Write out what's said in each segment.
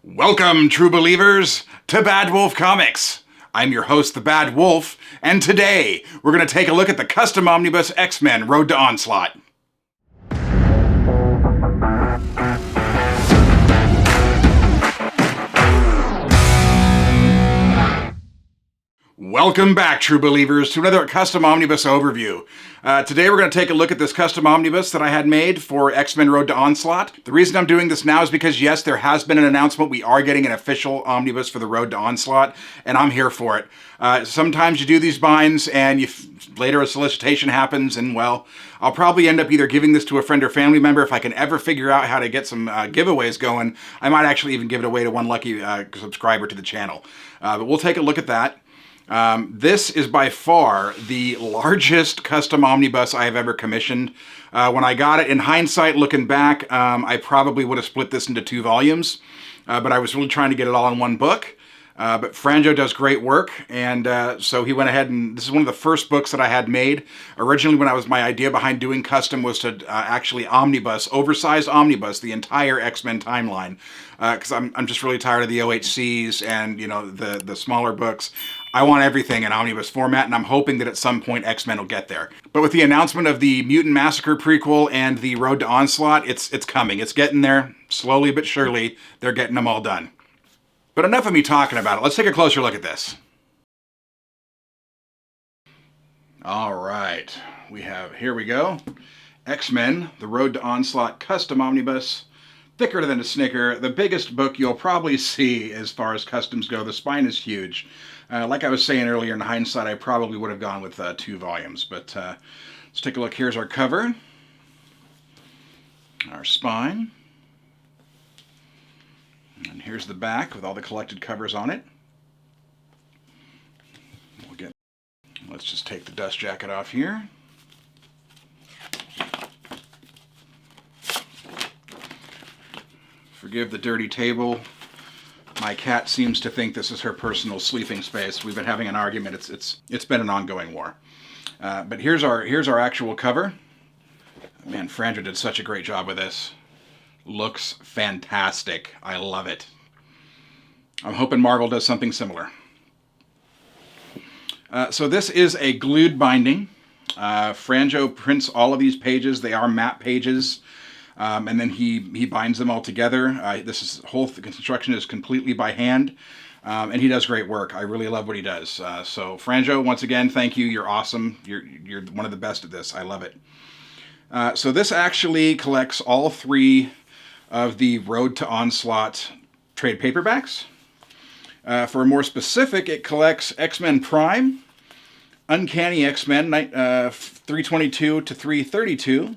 Welcome, true believers, to Badwolf Comics. I'm your host, the Bad Wolf, and today we're going to take a look at the custom Omnibus X-Men Road to Onslaught. Welcome back, true believers, to another custom omnibus overview. Today we're going to take a look at this custom omnibus that I had made for X-Men Road to Onslaught. The reason I'm doing this now is because, yes, there has been an announcement. We are getting an official omnibus for the Road to Onslaught, and I'm here for it. Sometimes you do these binds, and later a solicitation happens, and, well, I'll probably end up either giving this to a friend or family member. If I can ever figure out how to get some giveaways going, I might actually even give it away to one lucky subscriber to the channel. But we'll take a look at that. This is by far the largest custom omnibus I have ever commissioned. When I got it, in hindsight, looking back, I probably would have split this into 2 volumes, but I was really trying to get it all in one book. But Franjo does great work, and so he went ahead and this is one of the first books that I had made. Originally, my idea behind doing custom was to actually oversized omnibus, the entire X-Men timeline, because I'm just really tired of the OHCs and the smaller books. I want everything in omnibus format, and I'm hoping that at some point X-Men will get there. But with the announcement of the Mutant Massacre prequel and the Road to Onslaught, it's coming. It's getting there, slowly but surely. They're getting them all done. But enough of me talking about it. Let's take a closer look at this. All right, here we go. X-Men, the Road to Onslaught custom omnibus. Thicker than a Snicker. The biggest book you'll probably see as far as customs go. The spine is huge. Like I was saying earlier, in hindsight, I probably would have gone with 2 volumes. But let's take a look. Here's our cover. Our spine. And here's the back with all the collected covers on it. Let's just take the dust jacket off here. Forgive the dirty table. My cat seems to think this is her personal sleeping space. We've been having an argument. It's been an ongoing war. But here's our actual cover. Man, Franjo did such a great job with this. Looks fantastic. I love it. I'm hoping Marvel does something similar. So this is a glued binding. Franjo prints all of these pages. They are map pages. And then he binds them all together. Whole construction is completely by hand. And he does great work. I really love what he does. So Franjo, once again, thank you. You're awesome. You're one of the best at this. I love it. So this actually collects all 3 of the Road to Onslaught trade paperbacks. For a more specific, it collects X-Men Prime, Uncanny X-Men 322 to 332,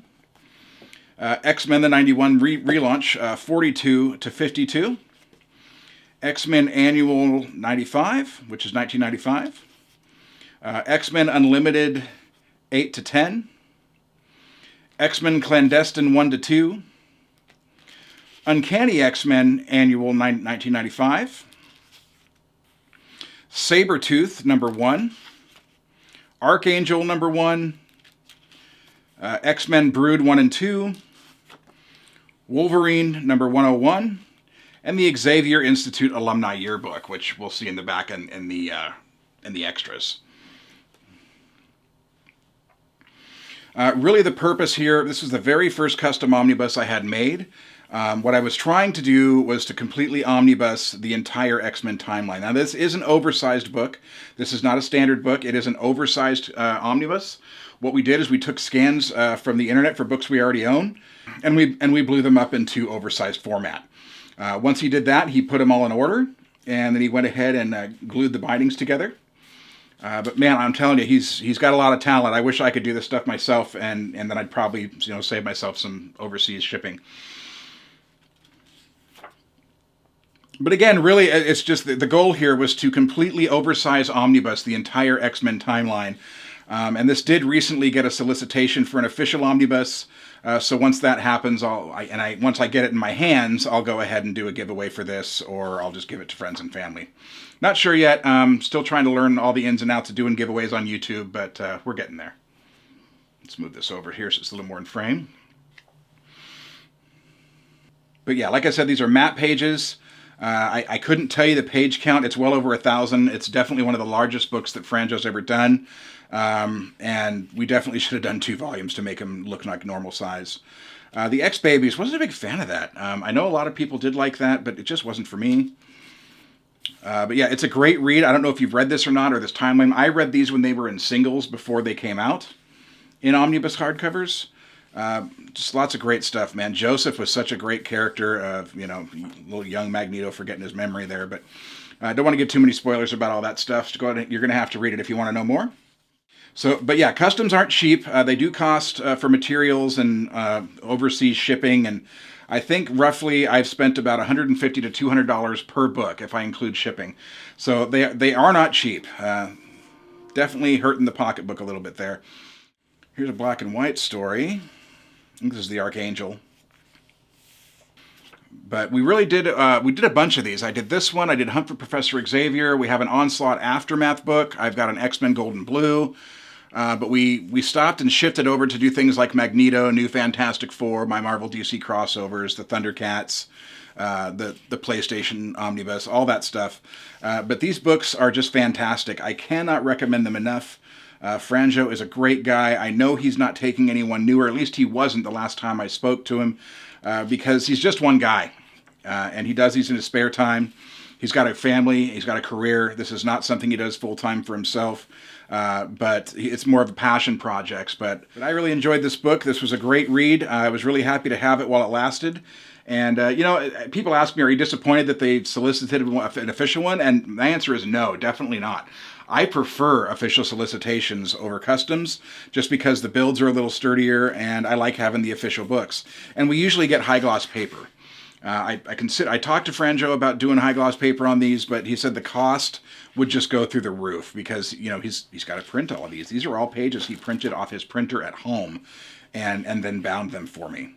X-Men the 91 relaunch 42 to 52, X-Men Annual 95, which is 1995, X-Men Unlimited 8 to 10, X-Men Clandestine 1 to 2, Uncanny X-Men Annual 1995, Sabretooth number 1, Archangel number 1, X-Men Brood 1 and 2, Wolverine number 101, and the Xavier Institute Alumni Yearbook, which we'll see in the back in the extras. Really the purpose here, this was the very first custom omnibus I had made. What I was trying to do was to completely omnibus the entire X-Men timeline. Now this is an oversized book. This is not a standard book. It is an oversized omnibus. What we did is we took scans from the internet for books we already own, and we blew them up into oversized format. Once he did that, he put them all in order, and then he went ahead and glued the bindings together. But man, I'm telling you, he's got a lot of talent. I wish I could do this stuff myself, and then I'd probably save myself some overseas shipping. But again, really, it's just the goal here was to completely oversize omnibus the entire X-Men timeline. And this did recently get a solicitation for an official omnibus. So once that happens, once I get it in my hands, I'll go ahead and do a giveaway for this, or I'll just give it to friends and family. Not sure yet. Still trying to learn all the ins and outs of doing giveaways on YouTube, but we're getting there. Let's move this over here so it's a little more in frame. But yeah, like I said, these are map pages. I couldn't tell you the page count. It's well over 1,000. It's definitely one of the largest books that Franjo's ever done. And we definitely should have done 2 volumes to make them look like normal size. The X-Babies, wasn't a big fan of that. I know a lot of people did like that, but it just wasn't for me. But yeah, it's a great read. I don't know if you've read this or not, or this timeline. I read these when they were in singles before they came out in omnibus hardcovers. Just lots of great stuff, man. Joseph was such a great character of, little young Magneto forgetting his memory there. But I don't want to give too many spoilers about all that stuff. So go ahead, you're going to have to read it if you want to know more. So, but yeah, customs aren't cheap. They do cost for materials and overseas shipping. And I think roughly I've spent about $150 to $200 per book if I include shipping. So they are not cheap. Definitely hurting the pocketbook a little bit there. Here's a black and white story. I think this is the Archangel. But we really did, we did a bunch of these. I did this one. I did Hunt for Professor Xavier. We have an Onslaught Aftermath book. I've got an X-Men Gold and Blue. But we stopped and shifted over to do things like Magneto, New Fantastic Four, my Marvel DC crossovers, the Thundercats, the PlayStation Omnibus, all that stuff. But these books are just fantastic. I cannot recommend them enough. Franjo is a great guy. I know he's not taking anyone new, or at least he wasn't the last time I spoke to him, because he's just one guy. And he does these in his spare time. He's got a family. He's got a career. This is not something he does full-time for himself. But it's more of a passion project. But I really enjoyed this book. This was a great read. I was really happy to have it while it lasted. And, people ask me, are you disappointed that they solicited an official one? And my answer is no, definitely not. I prefer official solicitations over customs just because the builds are a little sturdier and I like having the official books. And we usually get high gloss paper. I talked to Franjo about doing high gloss paper on these, but he said the cost would just go through the roof because, he's got to print all of these. These are all pages he printed off his printer at home and then bound them for me.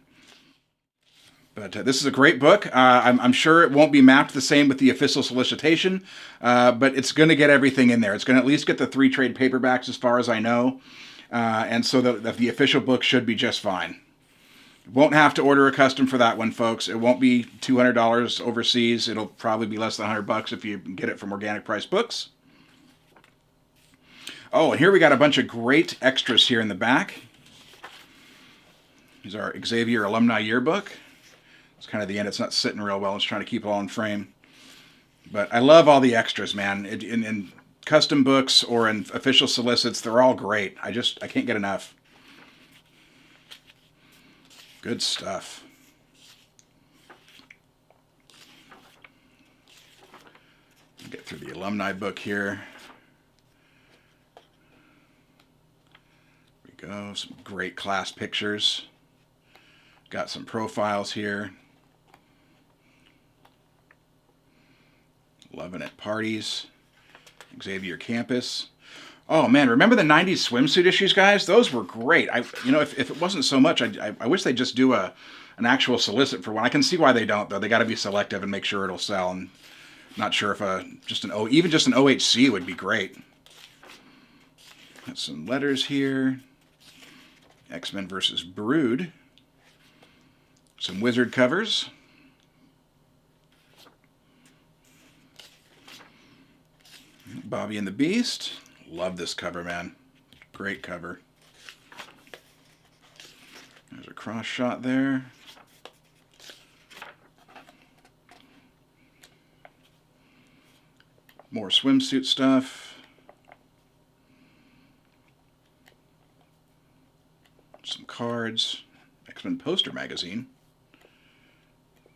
But this is a great book. I'm sure it won't be mapped the same with the official solicitation, but it's going to get everything in there. It's going to at least get the 3 trade paperbacks as far as I know, and so the official book should be just fine. Won't have to order a custom for that one, folks. It won't be $200 overseas. It'll probably be less than $100 if you get it from Organic Price Books. Oh, and here we got a bunch of great extras here in the back. Here's our Xavier Alumni Yearbook. It's kind of the end. It's not sitting real well. It's trying to keep it all in frame. But I love all the extras, man. In custom books or in official solicits, they're all great. I can't get enough. Good stuff. Get through the alumni book here. There we go. Some great class pictures. Got some profiles here. Loving at parties. Xavier Campus. Oh man, remember the 90s swimsuit issues, guys? Those were great. If it wasn't so much, I wish they'd just do an actual solicit for one. I can see why they don't, though. They got to be selective and make sure it'll sell. And not sure if even just an OHC would be great. Got some letters here. X-Men versus Brood. Some Wizard covers. Bobby and the Beast. Love this cover, man. Great cover. There's a cross shot there. More swimsuit stuff. Some cards. X-Men poster magazine.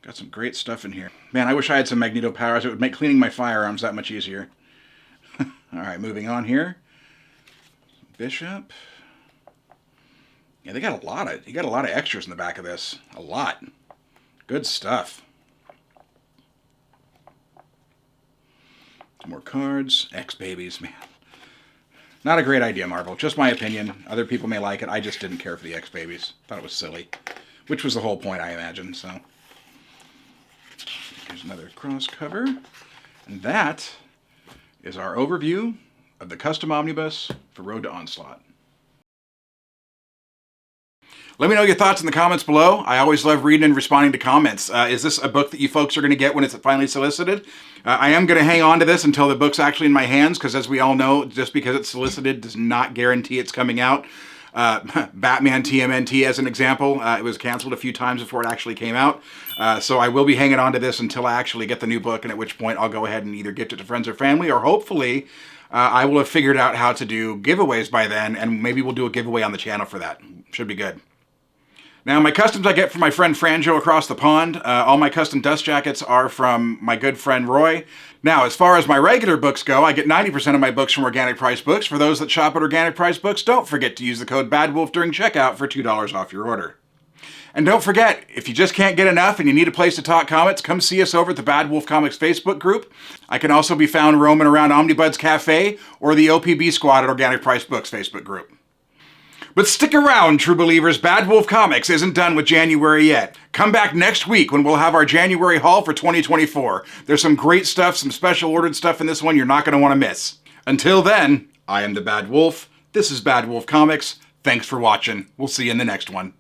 Got some great stuff in here. Man, I wish I had some Magneto powers. It would make cleaning my firearms that much easier. All right, moving on here. Bishop. Yeah, you got a lot of extras in the back of this. A lot. Good stuff. More cards. X-Babies, man. Not a great idea, Marvel. Just my opinion. Other people may like it. I just didn't care for the X-Babies. Thought it was silly. Which was the whole point, I imagine, so. Here's another cross cover. And that is our overview of the custom omnibus for Road to Onslaught. Let me know your thoughts in the comments below. I always love reading and responding to comments. Is this a book that you folks are going to get when it's finally solicited? I am going to hang on to this until the book's actually in my hands, because as we all know, just because it's solicited does not guarantee it's coming out. Batman TMNT as an example, it was canceled a few times before it actually came out. So I will be hanging on to this until I actually get the new book, and at which point I'll go ahead and either gift it to friends or family, or hopefully I will have figured out how to do giveaways by then, and maybe we'll do a giveaway on the channel for that. Should be good. Now, my customs I get from my friend Franjo across the pond. All my custom dust jackets are from my good friend Roy. Now, as far as my regular books go, I get 90% of my books from Organic Price Books. For those that shop at Organic Price Books, don't forget to use the code BADWOLF during checkout for $2 off your order. And don't forget, if you just can't get enough and you need a place to talk comics, come see us over at the Badwolf Comics Facebook group. I can also be found roaming around Omnibus Cafe or the OPB Squad at Organic Price Books Facebook group. But stick around, true believers. Badwolf Comics isn't done with January yet. Come back next week when we'll have our January haul for 2024. There's some great stuff, some special ordered stuff in this one you're not going to want to miss. Until then, I am the Bad Wolf. This is Badwolf Comics. Thanks for watching. We'll see you in the next one.